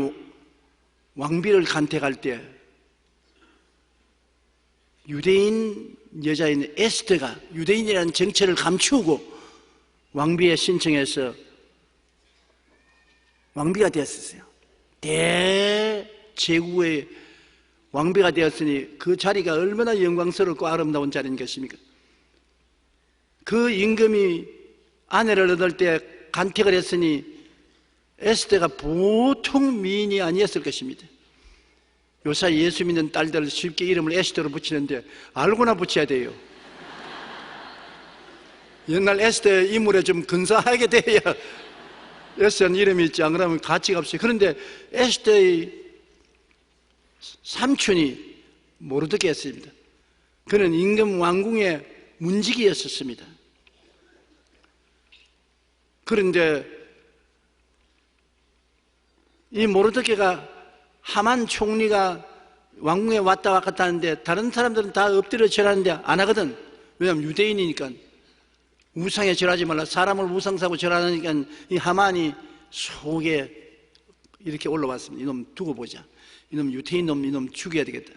왕비를 간택할 때 유대인 여자인 에스더가 유대인이라는 정체를 감추고 왕비에 신청해서 왕비가 되었어요. 대제국의 왕비가 되었으니 그 자리가 얼마나 영광스럽고 아름다운 자리인 것입니까? 그 임금이 아내를 얻을 때 간택을 했으니 에스더가 보통 미인이 아니었을 것입니다. 요새 예수 믿는 딸들 쉽게 이름을 에스더로 붙이는데 알고나 붙여야 돼요. 옛날 에스더 인물에 좀 근사하게 돼야 에스더는 이름이 있지, 안 그러면 가치가 없어요. 그런데 에스더의 삼촌이 모르드게였습니다. 그는 임금 왕궁의 문지기였었습니다. 그런데 이 모르드게가 하만 총리가 왕궁에 왔다 갔다 하는데 다른 사람들은 다 엎드려 절하는데 안 하거든. 왜냐하면 유대인이니까. 우상에 절하지 말라, 사람을 우상 사고 절하니까 이 하만이 속에 이렇게 올라왔습니다. 이놈 두고 보자, 이놈 유대인 놈, 이놈 죽여야 되겠다.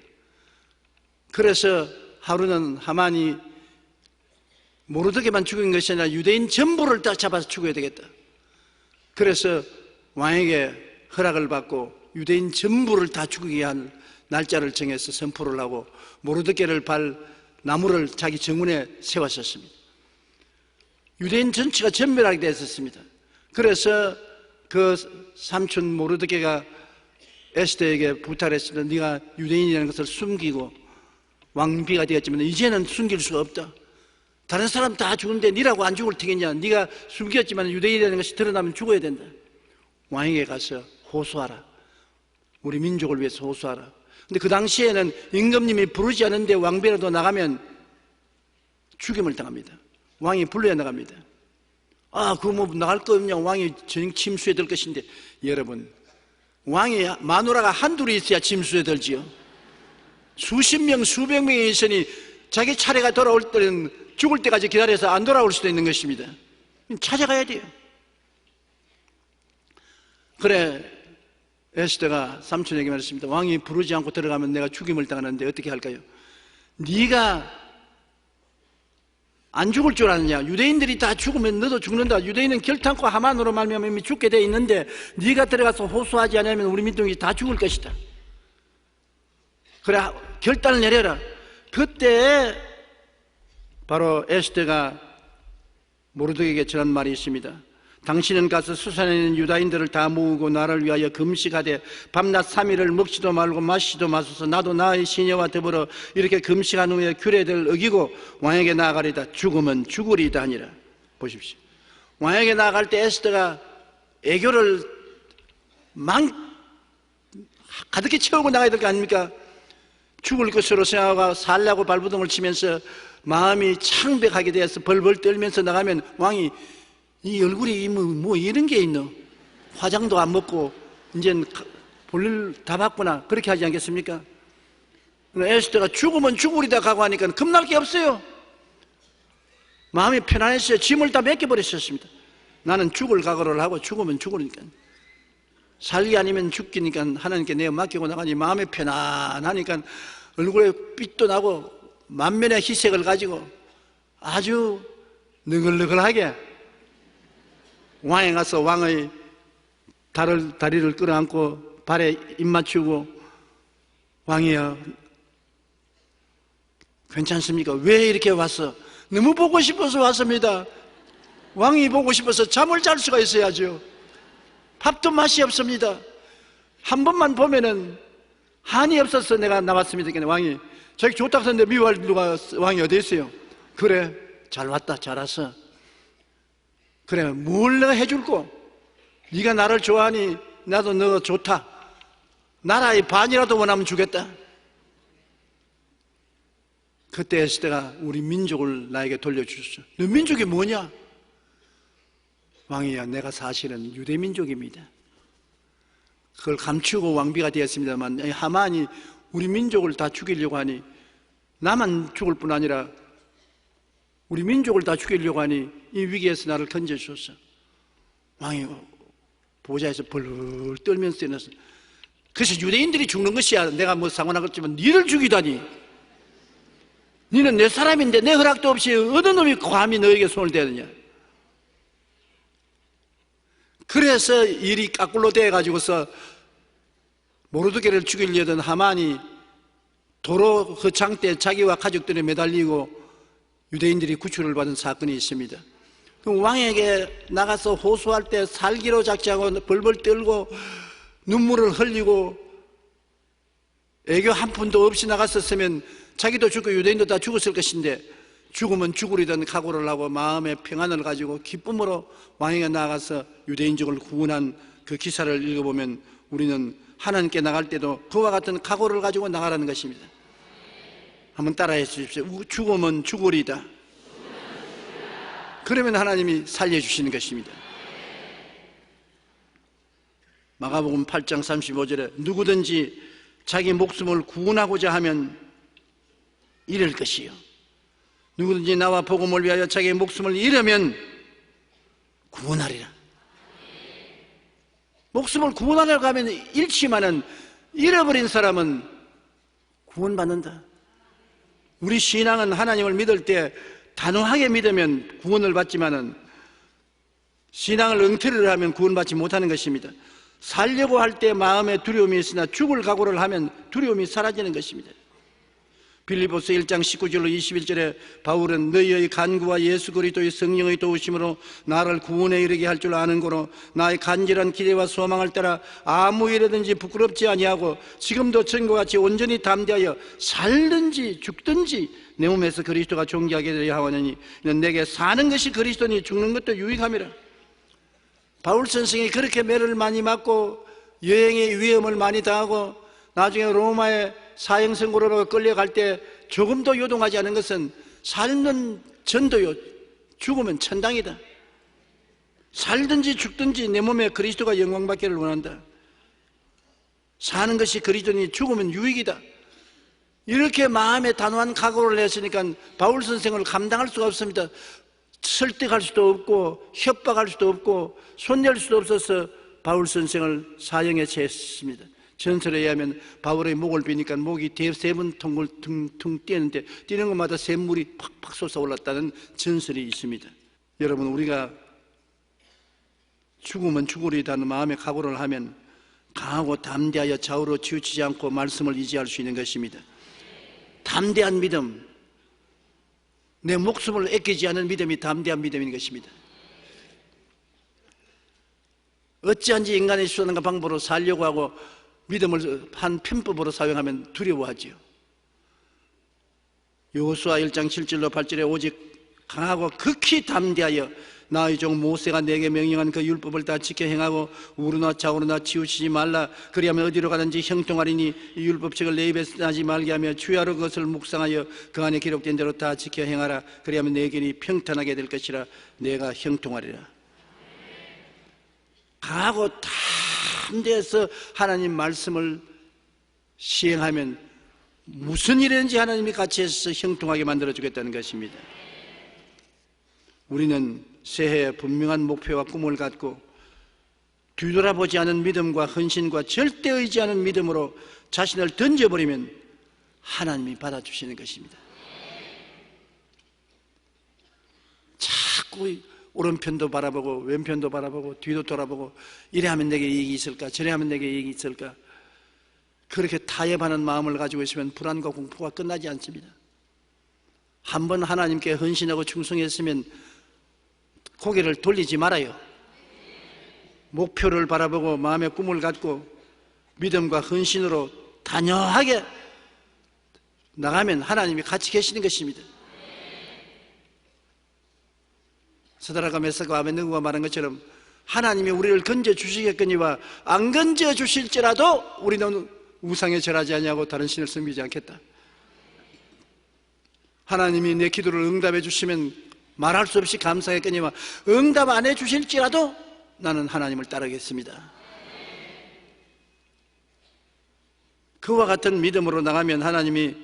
그래서 하루는 하만이 모르드게만 죽인 것이 아니라 유대인 전부를 다 잡아서 죽여야 되겠다. 그래서 왕에게 허락을 받고 유대인 전부를 다 죽이게 한 날짜를 정해서 선포를 하고 모르드게를 발 나무를 자기 정원에 세웠었습니다. 유대인 전체가 전멸하게 되었습니다. 그래서 그 삼촌 모르드게가 에스더에게 부탁을 했습니다. 네가 유대인이라는 것을 숨기고 왕비가 되었지만 이제는 숨길 수가 없다. 다른 사람 다 죽는데 네라고 안 죽을 테겠냐. 네가 숨겼지만 유대인이라는 것이 드러나면 죽어야 된다. 왕에게 가서 호소하라. 우리 민족을 위해서 호소하라. 근데 그 당시에는 임금님이 부르지 않은데 왕비라도 나가면 죽임을 당합니다. 왕이 불러야 나갑니다. 아, 그거 뭐 나갈 거 없냐. 왕이 침수에 들 것인데. 여러분, 왕이 마누라가 한둘이 있어야 침수에 들지요. 수십 명, 수백 명이 있으니 자기 차례가 돌아올 때는 죽을 때까지 기다려서 안 돌아올 수도 있는 것입니다. 찾아가야 돼요. 그래, 에스더가 삼촌에게 말했습니다. 왕이 부르지 않고 들어가면 내가 죽임을 당하는데 어떻게 할까요? 네가 안 죽을 줄 아느냐? 유대인들이 다 죽으면 너도 죽는다. 유대인은 결탄코 하만으로 말미암아 이미 죽게 돼 있는데 네가 들어가서 호소하지 않으면 우리 민족이 다 죽을 것이다. 그래, 결단을 내려라. 그때 바로 에스더가 모르드게에게 전한 말이 있습니다. 당신은 가서 수산에 있는 유다인들을 다 모으고 나를 위하여 금식하되 밤낮 3일을 먹지도 말고 마시지도 마소서. 나도 나의 시녀와 더불어 이렇게 금식한 후에 규례를 어기고 왕에게 나아가리다. 죽으면 죽으리다 하니라. 보십시오. 왕에게 나아갈 때 에스더가 애교를 가득히 채우고 나가야 될 거 아닙니까? 죽을 것으로 생각하고 살려고 발버둥을 치면서 마음이 창백하게 되어서 벌벌 떨면서 나가면 왕이 이 얼굴이 뭐 이런 게 있노? 화장도 안 먹고 이젠 볼일 다 봤구나. 그렇게 하지 않겠습니까? 에스더가 죽으면 죽으리다 가고 하니까 겁날 게 없어요. 마음이 편안했어요. 짐을 다 맡겨버렸었습니다. 나는 죽을 각오를 하고 죽으면 죽으니까. 살기 아니면 죽기니까 하나님께 내어 맡기고 나가니 마음이 편안하니까 얼굴에 빛도 나고 만면의 희색을 가지고 아주 너글너글하게 왕에 가서 왕의 다리를 끌어안고 발에 입 맞추고 왕이여 괜찮습니까? 왜 이렇게 왔어? 너무 보고 싶어서 왔습니다. 왕이 보고 싶어서 잠을 잘 수가 있어야죠. 밥도 맛이 없습니다. 한 번만 보면은 한이 없어서 내가 나왔습니다. 왕이 자기 좋다고 했는데 미워할 누가 왕이 어디 있어요? 그래 잘 왔다 잘 왔어. 그래 뭘 내가 해줄꼬? 네가 나를 좋아하니 나도 너 좋다. 나라의 반이라도 원하면 주겠다. 그때 에스더가 우리 민족을 나에게 돌려주셨어. 너 민족이 뭐냐? 왕이야 내가 사실은 유대민족입니다. 그걸 감추고 왕비가 되었습니다만 하만이 우리 민족을 다 죽이려고 하니 나만 죽을 뿐 아니라 우리 민족을 다 죽이려고 하니 이 위기에서 나를 건져주셨어. 왕이 보좌에서 벌벌 떨면서 일어났어. 그래서 유대인들이 죽는 것이야 내가 뭐 상관하겠지만 니를 죽이다니. 니는 내 사람인데 내 허락도 없이 어느 놈이 감히 너에게 손을 대느냐. 그래서 일이 까꿀로 돼가지고서 모르드게를 죽이려던 하만이 도로 허창 때 자기와 가족들이 매달리고 유대인들이 구출을 받은 사건이 있습니다. 왕에게 나가서 호소할 때 살기로 작정하고 벌벌 떨고 눈물을 흘리고 애교 한 푼도 없이 나갔었으면 자기도 죽고 유대인도 다 죽었을 것인데 죽으면 죽으리던 각오를 하고 마음의 평안을 가지고 기쁨으로 왕에게 나가서 유대인족을 구원한 그 기사를 읽어보면 우리는 하나님께 나갈 때도 그와 같은 각오를 가지고 나가라는 것입니다. 한번 따라해 주십시오. 죽으면 죽으리다. 그러면 하나님이 살려주시는 것입니다. 마가복음 8장 35절에 누구든지 자기 목숨을 구원하고자 하면 잃을 것이요 누구든지 나와 복음을 위하여 자기의 목숨을 잃으면 구원하리라. 목숨을 구원하려고 하면 잃지만은 잃어버린 사람은 구원받는다. 우리 신앙은 하나님을 믿을 때 단호하게 믿으면 구원을 받지만은 신앙을 엉터리를 하면 구원받지 못하는 것입니다. 살려고 할 때 마음에 두려움이 있으나 죽을 각오를 하면 두려움이 사라지는 것입니다. 빌립보서 1장 19절로 21절에 바울은 너희의 간구와 예수 그리스도의 성령의 도우심으로 나를 구원에 이르게 할 줄 아는 거로 나의 간절한 기대와 소망을 따라 아무 일이든지 부끄럽지 아니하고 지금도 전과 같이 온전히 담대하여 살든지 죽든지 내 몸에서 그리스도가 존귀하게 되려 하오니 이는 내게 사는 것이 그리스도니 죽는 것도 유익함이라. 바울 선생이 그렇게 매를 많이 맞고 여행의 위험을 많이 당하고 나중에 로마의 사형선고로 끌려갈 때 조금도 요동하지 않은 것은 살면 전도요 죽으면 천당이다. 살든지 죽든지 내 몸에 그리스도가 영광받기를 원한다. 사는 것이 그리스도니 죽으면 유익이다. 이렇게 마음에 단호한 각오를 했으니까 바울 선생을 감당할 수가 없습니다. 설득할 수도 없고 협박할 수도 없고 손댈 수도 없어서 바울 선생을 사형에 처했습니다. 전설에 의하면 바울의 목을 비니까 목이 세 번 퉁퉁 뛰었는데 뛰는 것마다 샘물이 팍팍 솟아올랐다는 전설이 있습니다. 여러분, 우리가 죽으면 죽으리다는 마음의 각오를 하면 강하고 담대하여 좌우로 치우치지 않고 말씀을 의지할 수 있는 것입니다. 담대한 믿음, 내 목숨을 아끼지 않은 믿음이 담대한 믿음인 것입니다. 어찌한지 인간의 수단과 방법으로 살려고 하고 믿음을 한 편법으로 사용하면 두려워하지요. 여호수아 1장 7절로 8절에 오직 강하고 극히 담대하여 나의 종 모세가 내게 명령한 그 율법을 다 지켜 행하고 우르나 좌우르나 치우치지 말라. 그리하면 어디로 가든지 형통하리니 이 율법책을 내 입에서 나지 말게 하며 주야로 그것을 묵상하여 그 안에 기록된 대로 다 지켜 행하라. 그리하면 내 길이 평탄하게 될 것이라. 내가 형통하리라. 강하고 담대해서 하나님 말씀을 시행하면 무슨 일이든지 하나님이 같이 해서 형통하게 만들어주겠다는 것입니다. 우리는 새해에 분명한 목표와 꿈을 갖고 뒤돌아보지 않은 믿음과 헌신과 절대 의지하는 믿음으로 자신을 던져버리면 하나님이 받아주시는 것입니다. 자꾸 오른편도 바라보고 왼편도 바라보고 뒤도 돌아보고 이래 하면 내게 이익이 있을까 저래 하면 내게 이익이 있을까 그렇게 타협하는 마음을 가지고 있으면 불안과 공포가 끝나지 않습니다. 한번 하나님께 헌신하고 충성했으면 고개를 돌리지 말아요. 목표를 바라보고 마음의 꿈을 갖고 믿음과 헌신으로 단호하게 나가면 하나님이 같이 계시는 것입니다. 스드락과 메삭과 아벳느고가 말한 것처럼 하나님이 우리를 건져주시겠거니와 안 건져주실지라도 우리는 우상에 절하지 아니하고 다른 신을 섬기지 않겠다. 하나님이 내 기도를 응답해 주시면 말할 수 없이 감사했거니와 응답 안 해 주실지라도 나는 하나님을 따르겠습니다. 그와 같은 믿음으로 나가면 하나님이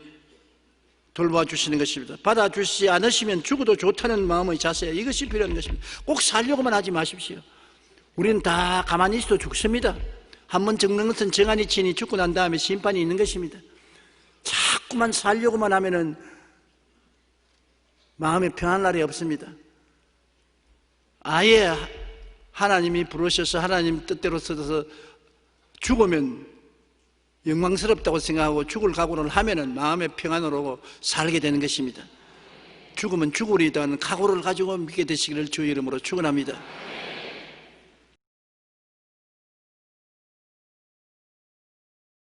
돌봐주시는 것입니다. 받아주시지 않으시면 죽어도 좋다는 마음의 자세, 이것이 필요한 것입니다. 꼭 살려고만 하지 마십시오. 우리는 다 가만히 있어도 죽습니다. 한번 적는 것은 정한이 치니 죽고 난 다음에 심판이 있는 것입니다. 자꾸만 살려고만 하면은 마음에 평안한 날이 없습니다. 아예 하나님이 부르셔서 하나님 뜻대로 써서 죽으면 영광스럽다고 생각하고 죽을 각오를 하면은 마음의 평안으로 오고 살게 되는 것입니다. 죽으면 죽으리다는 각오를 가지고 믿게 되시기를 주의 이름으로 축원합니다.